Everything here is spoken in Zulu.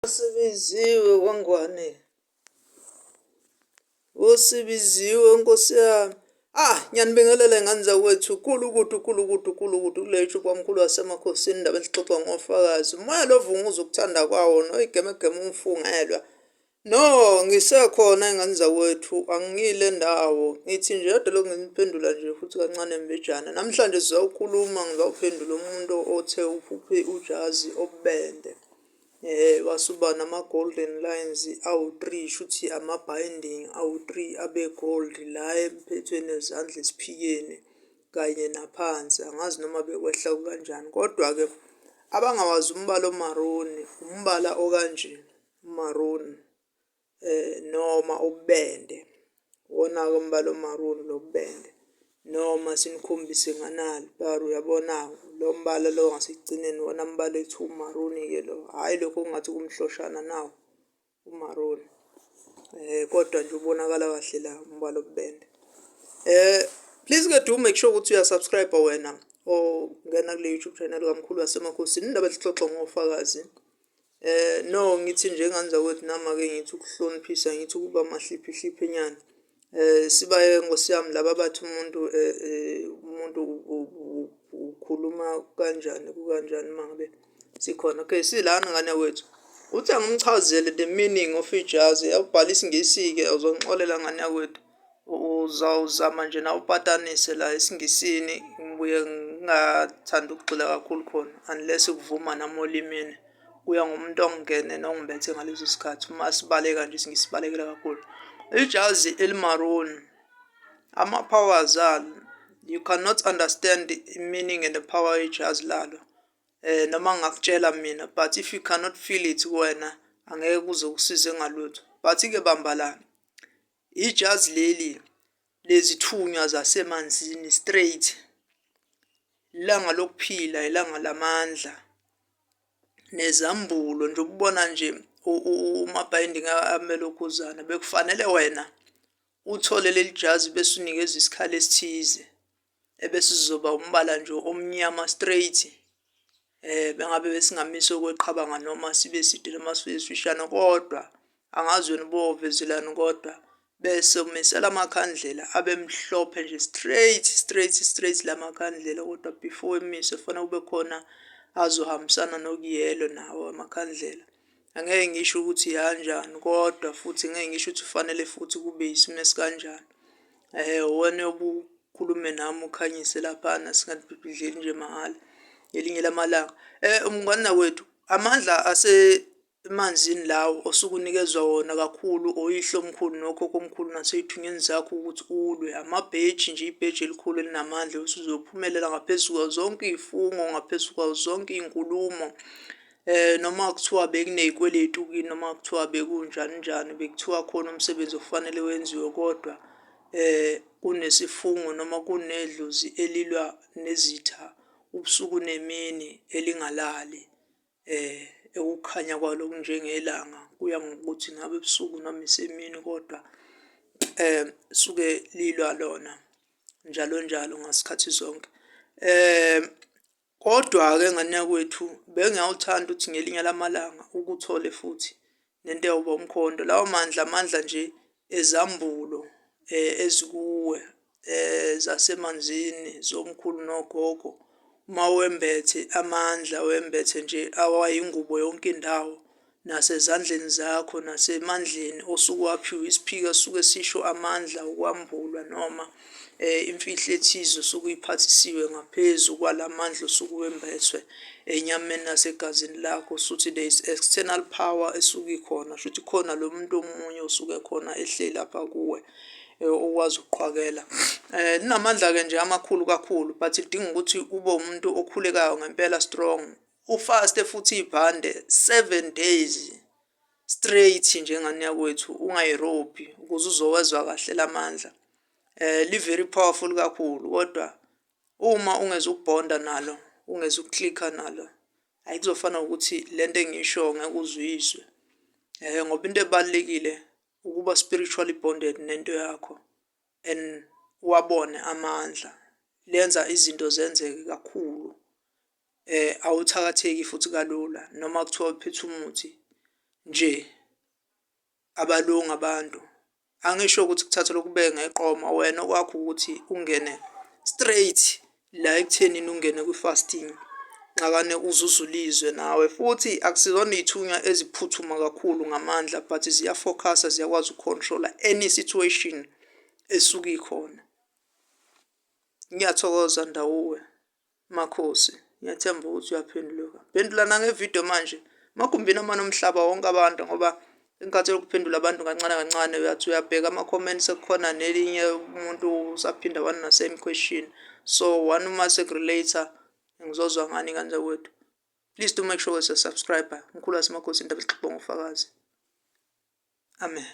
Usibiziwe kwangwane. Usibiziwe nkosi yami. Ngiyanibingelela ngani zakwethu. Kulukuthi kule YouTube wamkhulu wasemakhosini indaba elixoxwa ngofakazi. Moya lovunga uzokuthanda kwawo noyigemegeme umfungelwa. No, ngisekhona ingane zakwethu, angiyile ndawo. Ngithi nje yodwa lokhu nginiphendula nje futhi kancane mbejana. Namhlanje sizawukhuluma ngizawuphendula umuntu othe uphuphe ujazi obubende. Wasuba nama-golden lines awu-3, shuthi ama-binding awu-3 abe-gold la emphethweni ezandla esiphikeni kanye naphansi. Angazi noma bekwehla kanjani, kodwa-ke abangawazi umbala omaroni, umbala okanje, umaroni noma ubende. Wona-ke umbala omaroni nobubende. Noma sinikhombise nganali, uyabona lo mbala lo ngasekugcineni wona mbala ethi umaroni-ke lo. Hhayi lokho okungathi kumhloshana nawo umaroni. Kodwa nje ubonakala kahle la umbala obubende. Please-ke do make sure ukuthi uyasubscribe wena or ngena kule YouTube channel kamkhulu wasemakhosini indaba elixoxwa ngofakazi. No, ngithi nje ngane zakwethu nama-ke ngithi ukuhloniphisa, ngithi ukuba mahliphihliphi nyana. Sibaye nkosi yami laba bathi umuntu ukhuluma kanjani kukanjani mangabe sikhona. Okay, silana ngane wethu. Uthi angimchazele the meaning of ijazi. Awubhala isiNgisi-ke uzongixolela ngane yakwethu. Uzawuzama nje nawe upatanise la esiNgisini. Ngibuye ngingathanda ukugxila kakhulu khona unless kuvuma nami olimini. Kuya ngumuntu ongene nongibethe ngaleso sikhathi. Uma sibaleka nje singisibalekela kakhulu. Ijazi elimaroni, ama-powers alo, you cannot understand the meaning and the power ijazi lalo. Noma ngakutshela mina, but if you cannot feel it wena, angeke kuze kusize ngalutho. But-ke bamba la, ijazi leli lezithunywa zasemanzini straight. Ilanga lokuphila, ilanga lamandla. Nezambulo nje ukubona nje uma-binding amelokhuzana. Bekufanele wena uthole leli jazi bese unikeza isikhala esithize. Ebese sizoba umbala nje omnyama straight. Bengabe besingamisi okweqhabanga noma sibe side noma sibe sifishane, kodwa angazi wena ubovezelani, kodwa bese umisela amakhandlela abe mhlophe nje straight la makhandlela. Kodwa before emise kufanele kube khona azohambisana nokuyelo nawo amakhandlela. Angeke ngisho ukuthi kanjani, kodwa futhi ngeke ngisho ukuthi kufanele futhi kube isimo esikanjani. Wena obukhulume nami ukhanyise laphana singadleli nje mahhala ngelinye lamalanga. Mngani wethu, amandla asemanzini lawo osuke unikezwa wona kakhulu oyihlo omkhulu nokhokho omkhulu nasey'thunyeni zakho ukuthi ulwe. Amabheji nje, ibheji elikhulu elinamandla usuzophumelela ngaphezu kwazo zonke iy'fungo, ngaphezu kwazo zonke iy'nkulumo. Noma kuthiwa bekuney'kweletu kini, noma kuthiwa bekunjani njani, bekuthiwa khona umsebenzi ofanele wenziwe, kodwa kunesifungo noma kunedlozi elilwa nezitha ubusuku nemini elingalali. Ukukhanya kwalo kunjengelanga, kuya ngokuthi ngabe ebusuku noma isemini, kodwa suke lilwa lona njalo njalo ngasikhathi zonke. Kodwa-ke ngane yakwethu bengiyawuthanda ukuthi ngelinye lamalanga ukuthole futhi nento ewuba umkhondo. Lawo amandla nje ezambulo ezikuwe zasemanzini zomkhulu nogogo. Uma wembethe amandla, wembethe nje awayingubo yonke indawo, nasezandleni zakho, nasemandleni osuke waphiwe isiphiko esuke sisho amandla, ukwambulwa noma imfihlo ethize osuke uyiphathisiwe ngaphezu kwalamandla osuke wembethwe enyameni nasegazini lakho. Suthi there is external power esuke ikhona, shuthi khona lo muntu omunye osuke khona ehleli lapha kuwe okwazi ukuqhwakela. Linamandla-ke nje amakhulu kakhulu, but lidinga ukuthi ube umuntu okhulekayo ngempela, strong. Ufaste futhi ibhande 7 days straight njengane yakwethu, ungayirobhi ukuze uzowezwa kahle lamandla. Li-very powerful kakhulu, kodwa uma ungeze ukubhonda nalo, ungeze ukuklikha nalo, ayi kuzofana ukuthi lento engiyisho ngeke uzuyiswe. Ngoba into ebalulekile ukuba spiritually bonded nento yakho and wabone amandla. Lenza izinto zenzeke kakhulu. Awuthakatheki futhi kalula noma kuthiwa uphethe umuthi nje abalungu abantu. Angisho ukuthi kuthatha lokubeka ngeqoma, wena okwakho ukuthi ungene straight la ekuthenini ungene kwi-fasting. Nxakane uzuzulizwe nawe futhi akusizona iy'thunywa eziphuthuma kakhulu ngamandla, but ziyafokhasa, ziyakwazi ukukhontrola any situation esuke ikhona. Ngiyathokoza Ndawuwe, Makhosi. Ngiyathemba ukuthi uyaphenduleka. Phendula nangevidiyo manje. Magumbini amanye omhlaba wonke abantu ngoba inkathelo ukuphendula abantu kancane kancane uyathi uyabheka ama-comments ekukhona nelinye umuntu usaphinda wana same question. So one uma sekurelator ngizozwa ngani kanjawethu. Please do make sure you're a subscriber. Mkhulu waseMakhosini Ndaba Isixhobo ngofakazi. Amen.